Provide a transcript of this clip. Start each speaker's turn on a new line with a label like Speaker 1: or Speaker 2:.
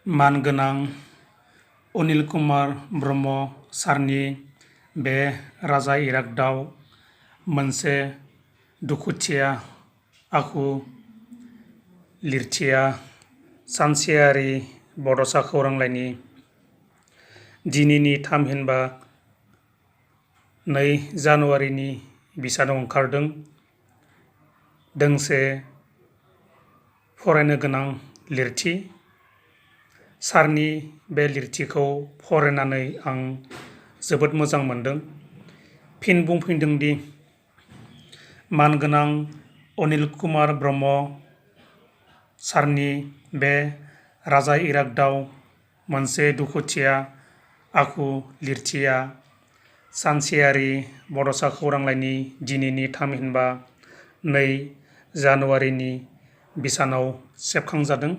Speaker 1: मानगोनां अनिल कुमार ब्रह्म सारनि बे राजा इरागदाव मोनसे दुखुथिया आखु लिरथिया सानसेयारि बड'सा खौरांलाइनि दिनैनि थामहिनबा 2 जानुवारिनि बिसानाव ओंखारदों। दोंसे फरायनो गोनां लिरथि। सारनि बे लिरथिखौ फरायनानै आं जोबोद मोजां मोनदों। फिन बुंफिनदों दि मानगोनां अनिल कुमार ब्रह्म सारनि बे राजा इरागदाव मोनसे दुखुथिया आखु लिरथिया सानसेयारि बड'सा खौरांलाइनि दिनैनि थामहिनबा 2 जानुवारिनि बिसानाव सेबखांजादों।